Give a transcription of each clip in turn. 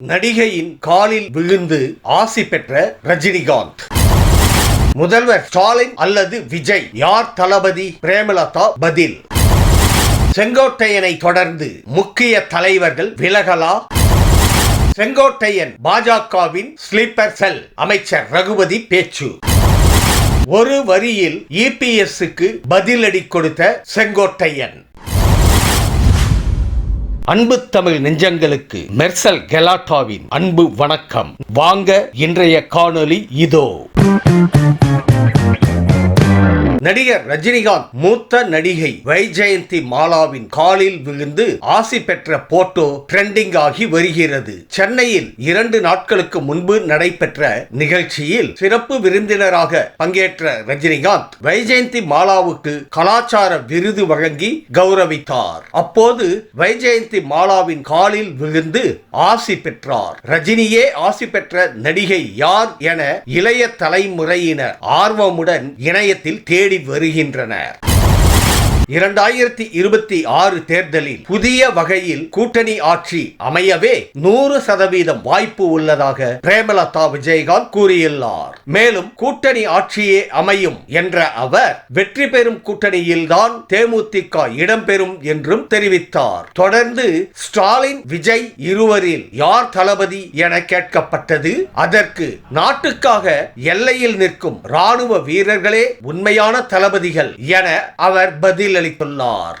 நடிகையின் காலில் விழுந்து ஆசி பெற்ற ரஜினிகாந்த். முதல்வர் ஸ்டாலின் அல்லது விஜய், யார் தளபதி? பிரேமலதா பதில். செங்கோட்டையனை தொடர்ந்து முக்கிய தலைவர்கள் விலகலா? செங்கோட்டையன் பாஜகவின் ஸ்லீப்பர் செல், அமைச்சர் ரகுபதி பேச்சு. ஒரு வரியில் இபிஎஸ்க்கு பதிலடி கொடுத்த செங்கோட்டையன். அன்பு தமிழ் நெஞ்சங்களுக்கு மெர்சல் கெலாட்டாவின் அன்பு வணக்கம். வாங்க, இன்றைய காணொளி இதோ. நடிகர் ரஜினிகாந்த் மூத்த நடிகை வைஜெயந்தி மாலாவின் காலில் விழுந்து ஆசி பெற்ற போட்டோ ட்ரெண்டிங் ஆகி வருகிறது. சென்னையில் 2 நாட்களுக்கு முன்பு நடைபெற்ற நிகழ்ச்சியில் சிறப்பு விருந்தினராக பங்கேற்ற ரஜினிகாந்த் வைஜெயந்தி மாலாவுக்கு கலாச்சார விருது வழங்கி கௌரவித்தார். அப்போது வைஜெயந்தி மாலாவின் காலில் விழுந்து ஆசி பெற்றார். ரஜினியே ஆசி பெற்ற நடிகை யார் என இளைய தலைமுறையினர் ஆர்வமுடன் இணையத்தில் தேடி வருகின்றனர். 2026 தேர்தலில் புதிய வகையில் கூட்டணி ஆட்சி அமையவே 100% வாய்ப்பு உள்ளதாக பிரேமலதா விஜயகாந்த் கூறியுள்ளார். மேலும் கூட்டணி ஆட்சியே அமையும் என்ற அவர் வெற்றி பெறும் கூட்டணியில்தான் தேமுதிக இடம்பெறும் என்றும் தெரிவித்தார். தொடர்ந்து ஸ்டாலின் விஜய் இருவரில் யார் தளபதி என கேட்கப்பட்டது. அதற்கு நாட்டுக்காக எல்லையில் நிற்கும் ராணுவ வீரர்களே உண்மையான தளபதிகள் என அவர் பதில் அளித்துள்ளார்.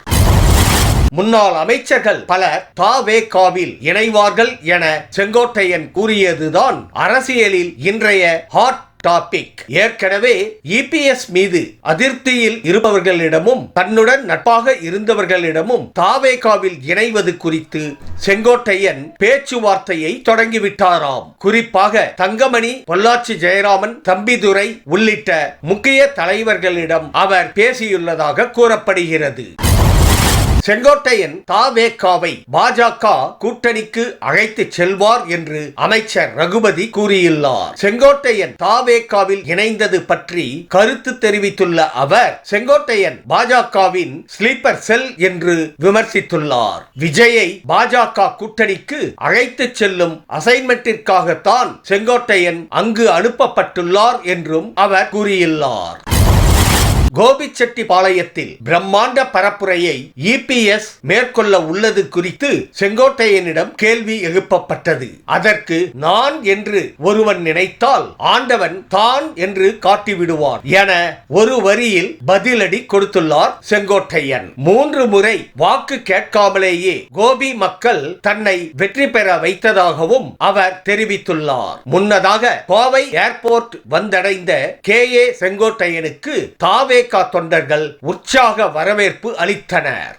முன்னாள் அமைச்சர்கள் பலர் தவேகாவில் இணைவார்கள் என செங்கோட்டையன் கூறியதுதான் அரசியலில் இன்றைய ஹாட் டாபிக். ஏற்கனவே இபிஎஸ் மீது அதிருப்தியில் இருப்பவர்களிடமும் தன்னுடன் நட்பாக இருந்தவர்களிடமும் தவேகாவில் இணைவது குறித்து செங்கோட்டையன் பேச்சுவார்த்தையை தொடங்கிவிட்டாராம். குறிப்பாக தங்கமணி, பொள்ளாச்சி ஜெயராமன், தம்பிதுரை உள்ளிட்ட முக்கிய தலைவர்களிடம் அவர் பேசியுள்ளதாக கூறப்படுகிறது. செங்கோட்டையன் தவேகாவை பாஜக கூட்டணிக்கு அழைத்து செல்வார் என்று அமைச்சர் ரகுபதி கூறியுள்ளார். செங்கோட்டையன் தவேகாவில் இணைந்தது பற்றி கருத்து தெரிவித்துள்ள அவர் செங்கோட்டையன் பாஜகவின் ஸ்லீப்பர் செல் என்று விமர்சித்துள்ளார். விஜயை பாஜக கூட்டணிக்கு அழைத்து செல்லும் அசைன்மெண்டிற்காகத்தான் செங்கோட்டையன் அங்கு அனுப்பப்பட்டுள்ளார் என்றும் அவர் கூறியுள்ளார். கோபிச்செட்டிப்பாளையத்தில் பிரம்மாண்ட பரப்புரையை இபிஎஸ் மேற்கொள்ள உள்ளது குறித்து செங்கோட்டையனிடம் கேள்வி எழுப்பப்பட்டது. அதற்கு நான் என்று ஒருவன் நினைத்தால் ஆண்டவன் தான் என்று காட்டிவிடுவான் என ஒரு வரியில் பதிலடி கொடுத்துள்ளார் செங்கோட்டையன். 3 முறை வாக்கு கேட்காமலேயே கோபி மக்கள் தன்னை வெற்றி பெற வைத்ததாகவும் அவர் தெரிவித்துள்ளார். முன்னதாக கோவை ஏர்போர்ட் வந்தடைந்த KA செங்கோட்டையனுக்கு தவேகா தொண்டர்கள் உற்சாக வரவேற்பு அளித்தனர்.